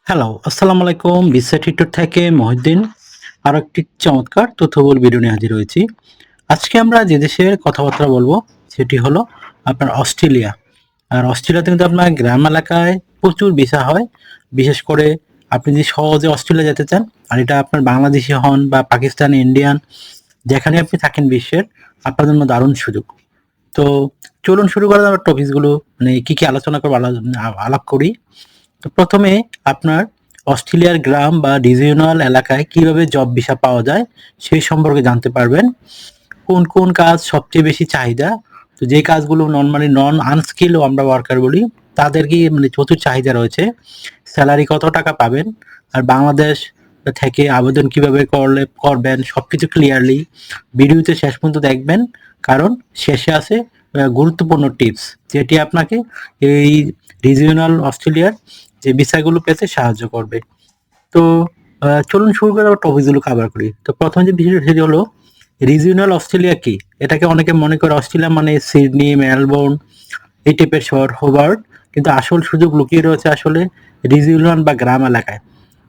Hello, আসসালামু আলাইকুম। বিসা tutor থেকে মহিউদ্দিন আরো একটি চমৎকার তথ্যবহুল ভিডিও নিয়ে হাজির হয়েছি। আজকে আমরা যে দেশের কথাবার্তা বলবো সেটি হলো আপনার অস্ট্রেলিয়া। আর অস্ট্রেলিয়াতে কিন্তু আপনার গ্রাম এলাকায় প্রচুর ভিসা হয়। বিশেষ করে আপনি যদি সহজে অস্ট্রেলিয়া যেতে চান, আর এটা আপনার বাংলাদেশি হন বা পাকিস্তানি, ইন্ডিয়ান যেখানে আপনি থাকেন বিশ্বের, আপনার জন্য দারুণ সুযোগ। তো চলুন শুরু করা যাক টপিকসগুলো, মানে কি আলোচনা করবো আলাপ করি। তো প্রথমে আপনার অস্ট্রেলিয়ার গ্রাম বা রিজিওনাল এলাকায় কিভাবে জব ভিসা পাওয়া যায় সেই সম্পর্কে জানতে পারবেন। কোন কোন কাজ সবচেয়ে বেশি চাহিদা, তো যে কাজগুলো নর্মালি নন আনস্কিল আমরা ওয়ার্কার বলি তাদেরকে মানে প্রচুর চাহিদা রয়েছে, স্যালারি কত টাকা পাবেন, আর বাংলাদেশ থেকে আবেদন কিভাবে করবেন সবকিছু ক্লিয়ারলি ভিডিওতে শেষ পর্যন্ত দেখবেন। কারণ শেষে আছে গুরুত্বপূর্ণ টিপস যেটি আপনাকে এই রিজিওনাল অস্ট্রেলিয়ার যে ভিসাগুলো পেতে সাহায্য করবে। তো চলুন শুরু করে টপিকগুলো কভার করি। তো প্রথম যে বিষয়টা সেটি হলো রিজিওনাল অস্ট্রেলিয়া কি। এটাকে অনেকে মনে করে অস্ট্রেলিয়া মানে সিডনি, মেলবোর্ন এই টাইপের শহর, হোবার্ট, কিন্তু আসল সুযোগ লুকিয়ে রয়েছে আসলে রিজিওনাল বা গ্রাম এলাকায়।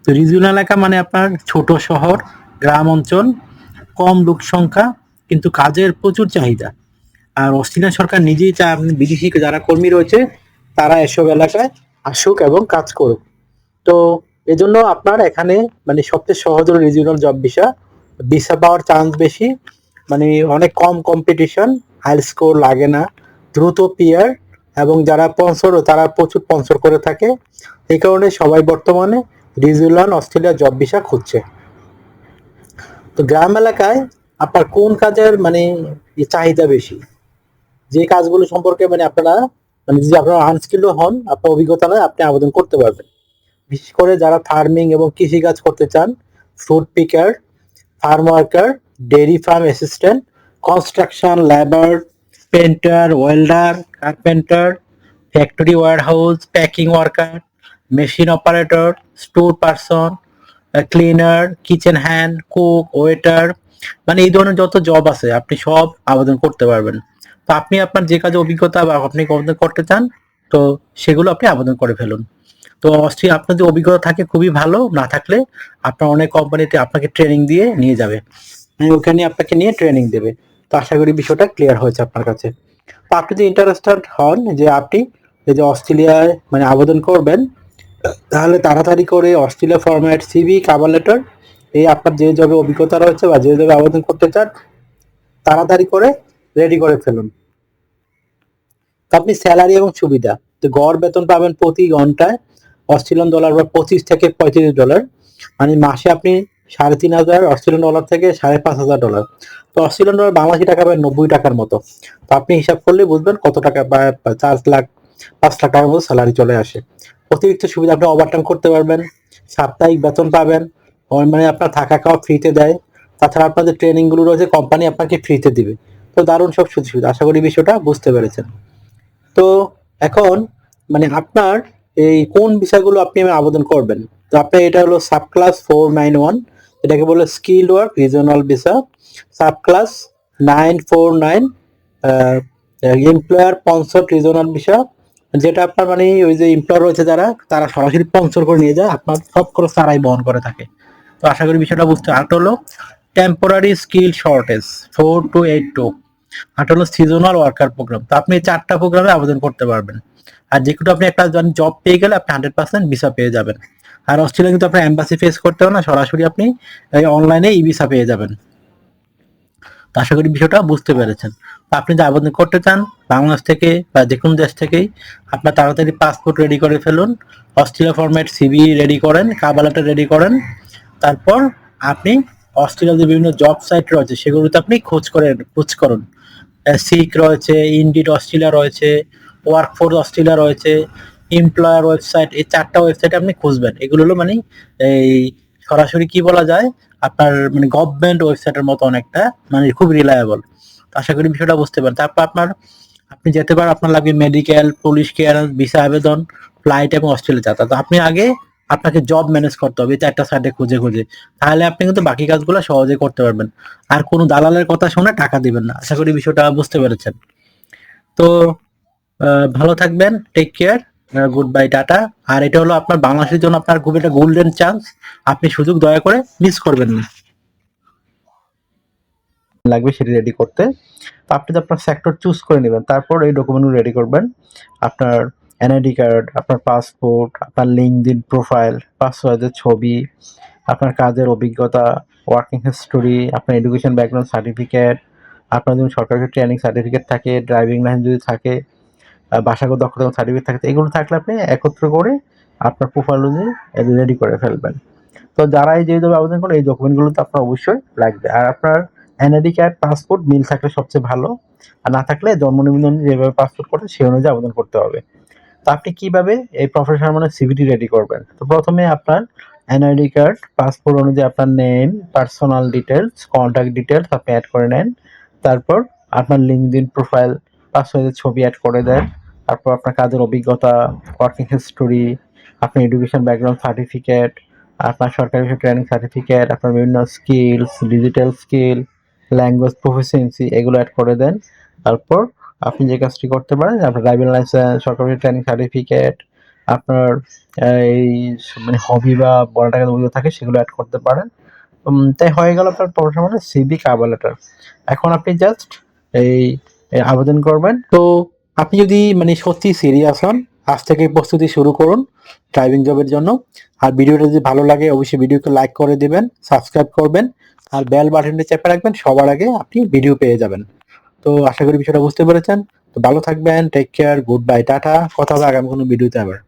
তো রিজিওনাল এলাকা মানে আপনার ছোট শহর, গ্রাম অঞ্চল, কম লোক সংখ্যা কিন্তু কাজের প্রচুর চাহিদা। আর অস্ট্রেলিয়ান সরকার নিজেই চায় আপনি বিদেশি যারা কর্মী রয়েছে তারা এসব এলাকায় আসুক এবং কাজ করুক। তো এজন্য আপনার এখানে মানে সবচেয়ে সহজ হলো রিজিওনাল জব ভিসা। ভিসা পাওয়ার চান্স বেশি, মানে অনেক কম কম্পিটিশন, হাই স্কোর লাগে না, দ্রুত পিয়ার, এবং যারা স্পন্সরও তারা প্রচুর স্পন্সর করে থাকে। এই কারণে সবাই বর্তমানে রিজিওনাল অস্ট্রেলিয়া জব ভিসা খুঁজছে। তো গ্রাম এলাকায় আপনার কোন কাজের মানে চাহিদা বেশি, যে কাজগুলো সম্পর্কে মানে আপনারা মানে যদি আপনারা আনস্কিল্ড হন, আপনার অভিজ্ঞতা নয়, আপনি আবেদন করতে পারবেন। বিশেষ করে যারা ফার্মিং এবং কৃষি কাজ করতে চান, fruit পিকার, farm worker, dairy farm assistant, construction labour, painter, welder, carpenter, factory warehouse, packing worker, machine operator, store person, cleaner, kitchen hand, cook, waiter, মানে এই ধরনের যত জব আছে আপনি সব আবেদন করতে পারবেন। তো আপনি আপনার যে কাজে অভিজ্ঞতা বা আপনি আবেদন করতে চান, তো সেগুলো আপনি আবেদন করে ফেলুন। তো অস্ট্রেলিয়া আপনার যদি অভিজ্ঞতা থাকে খুবই ভালো, না থাকলে আপনার অনেক কোম্পানিতে আপনাকে ট্রেনিং দিয়ে নিয়ে যাবে, ওখানে আপনাকে নিয়ে ট্রেনিং দেবে। তো আশা করি বিষয়টা ক্লিয়ার হয়েছে আপনার কাছে। তো আপনি যদি ইন্টারেস্টেড হন যে আপনি এই যে অস্ট্রেলিয়ায় মানে আবেদন করবেন, তাহলে তাড়াতাড়ি করে Australia format CV, cover letter, এই আপনার যে জবে অভিজ্ঞতা রয়েছে বা যে জবে আবেদন করতে চান তাড়াতাড়ি করে রেডি করে ফেলুন। তো আপনি স্যালারি এবং সুবিধা, তো গড় বেতন পাবেন প্রতি ঘন্টায় অস্ট্রেলিয়ান ডলার বা $25 থেকে $35, মানে মাসে আপনি 3,500 অস্ট্রেলিয়ান ডলার থেকে $5,500। তো অস্ট্রেলিয়ান ডলার বাংলাদেশি টাকা পাবেন 90 টাকার মতো। তো আপনি হিসাব করলে বুঝবেন কত টাকা বা 4 লাখ 5 লাখ টাকার মতো স্যালারি চলে আসে। অতিরিক্ত সুবিধা, আপনি ওভারটাইম করতে পারবেন, সাপ্তাহিক বেতন পাবেন, মানে আপনার থাকা খাওয়া ফ্রিতে দেয়। তাছাড়া আপনাদের ট্রেনিং গুলো রয়েছে কোম্পানি আপনাকে ফ্রিতে দিবে। তো দারুণ সব সুযোগ সুবিধা, আশা করি বিষয়টা বুঝতে পেরেছেন। তো এখন মানে আপনার এই কোন বিষয়গুলো আপনি আবেদন করবেন। তো আপনার এটা হলো সাব ক্লাস 491, এটাকে বলে skill work regional visa. Sub class 949 employer sponsored regional visa, যেটা আপনার মানে ওই যে এমপ্লয়ার রয়েছে যারা তারা সরাসরি স্পন্সর করে নিয়ে যায়, আপনার সব খরচ তারাই বহন করে থাকে। তো আশা করি বিষয়টা বুঝতে। আরেকটা হলো টেম্পোরারি স্কিল শর্টেজ 4282, আরেকটা হলো সিজনাল ওয়ার্কার প্রোগ্রাম। তো আপনি এই 4টা প্রোগ্রামে আবেদন করতে পারবেন। আর যেহেতু আপনি একটা জব পেয়ে গেলে আপনি 100% ভিসা পেয়ে যাবেন। আর অস্ট্রেলিয়া কিন্তু আপনার এম্বাসি ফেস করতে হবে না, সরাসরি আপনি অনলাইনে ই ভিসা পেয়ে যাবেন। তো আশা করি বিষয়টা বুঝতে পেরেছেন। তো আপনি যদি আবেদন করতে চান বাংলাদেশ থেকে বা যে কোনো দেশ থেকেই, আপনার তাড়াতাড়ি পাসপোর্ট রেডি করে ফেলুন, অস্ট্রেলিয়া ফরম্যাট সিভি রেডি করেন, কভার লেটার রেডি করেন। তারপর আপনি অস্ট্রেলিয়ার যে বিভিন্ন জব সাইট রয়েছে সেগুলোতে আপনি খোঁজ করুন। সিক রয়েছে, ইন্ডিড অস্ট্রেলিয়া রয়েছে, ওয়ার্কফোর্স অস্ট্রেলিয়া রয়েছে, এমপ্লয়ার ওয়েবসাইট, এই 4টা ওয়েবসাইটে আপনি খুঁজবেন। এগুলো হলো মানে এই সরাসরি কি বলা যায় আপনার মানে গভর্নমেন্ট ওয়েবসাইটের মতো অনেকটা, মানে খুব রিলায়েবল। আশা করি বিষয়টা বুঝতে পারেন। তারপর আপনি যেতে পারেন, আপনার লাগবে মেডিকেল, পুলিশ ক্লিয়ারেন্স, ভিসা আবেদন, ফ্লাইট এবং অস্ট্রেলিয়া যাত্রা। তো আপনি আগে আপনাকে জব ম্যানেজ করতে হবে এই 4টা সাইটে খুঁজে খুঁজে, তাহলে আপনি কিন্তু বাকি কাজগুলো সহজে করতে পারবেন। আর কোনো দালালের কথা শুনে টাকা দিবেন না। আশা করি বিষয়টা বুঝতে পেরেছেন। তো ভালো থাকবেন, take care, good bye tata. আর এটা হলো আপনার বাংলাদেশের জন্য আপনার খুব একটা গোল্ডেন চান্স, আপনি সুযোগ দয়া করে মিস করবেন না। লাগবে সেটি রেডি করতে। তো আপনি তো আপনার সেক্টর চুজ করে নেবেন, তারপর এই ডকুমেন্টগুলো রেডি করবেন। আপনার এনআইডি কার্ড, আপনার পাসপোর্ট, আপনার লিঙ্কডইন প্রোফাইল, পাসওয়ার্ডের ছবি, আপনার কাজের অভিজ্ঞতা, ওয়ার্কিং হিস্টোরি, আপনার এডুকেশন ব্যাকগ্রাউন্ড সার্টিফিকেট, আপনার যদি সরকারি ট্রেনিং সার্টিফিকেট থাকে, ড্রাইভিং লাইসেন্স যদি থাকে, ভাষাগত দক্ষতা সার্টিফিকেট থাকে, এগুলো থাকলে আপনি একত্র করে আপনার প্রোফাইল অনুযায়ী রেডি করে ফেলবেন। তো যারা এই যেভাবে আবেদন করেন এই ডকুমেন্টগুলো তো আপনার অবশ্যই লাগবে। আর আপনার এনআইডি কার্ড, পাসপোর্ট মিল থাকলে সবচেয়ে ভালো, আর না থাকলে জন্ম নিবন্ধন যেভাবে পাসপোর্ট করে সেই অনুযায়ী আবেদন করতে হবে। তো আপনি কিভাবে এই প্রফেশনাল মানে সিভিটি রেডি করবেন? তো প্রথমে আপনার এনআইডি কার্ড, পাসপোর্ট অনুযায়ী আপনার name, personal details, contact details আপনি অ্যাড করে নেন। তারপর আপনার লিঙ্কডইন প্রোফাইল, পাসওয়ার্ডের ছবি অ্যাড করে দেন। তারপর আপনার কাজের অভিজ্ঞতা, ওয়ার্কিং হিস্টোরি, আপনার এডুকেশন ব্যাকগ্রাউন্ড সার্টিফিকেট, আপনার সরকারি ট্রেনিং সার্টিফিকেট, আপনার বিভিন্ন skills, digital skill, language proficiency এগুলো অ্যাড করে দেন। তারপর আপনি যে কাজটি করতে পারেন, আপনার ড্রাইভিং লাইসেন্স, সরকারি ট্রেনিং সার্টিফিকেট, আপনার এই মানে হবি বা পড়ালেখার অভিজ্ঞতা থাকে সেগুলো অ্যাড করতে পারেন। তাই হয়ে গেল আপনার প্রফেশনাল মানে সিভি কভার লেটার। এখন আপনি জাস্ট এই আবেদন করবেন। তো আপনি যদি মানে সত্যি সিরিয়াস হন, আজ থেকে প্রস্তুতি শুরু করুন ড্রাইভিং জবের জন্য। আর ভিডিওটা যদি ভালো লাগে অবশ্যই ভিডিওকে লাইক করে দিবেন, সাবস্ক্রাইব করবেন, আর বেল বাটনটি চেপে রাখবেন, সবার আগে আপনি ভিডিও পেয়ে যাবেন। তো আশা করি বিষয়টা বুঝতে পেরেছেন। তো ভালো থাকবেন, take care, good bye tata. কথা হবে আগামী কোনো ভিডিওতে আবার।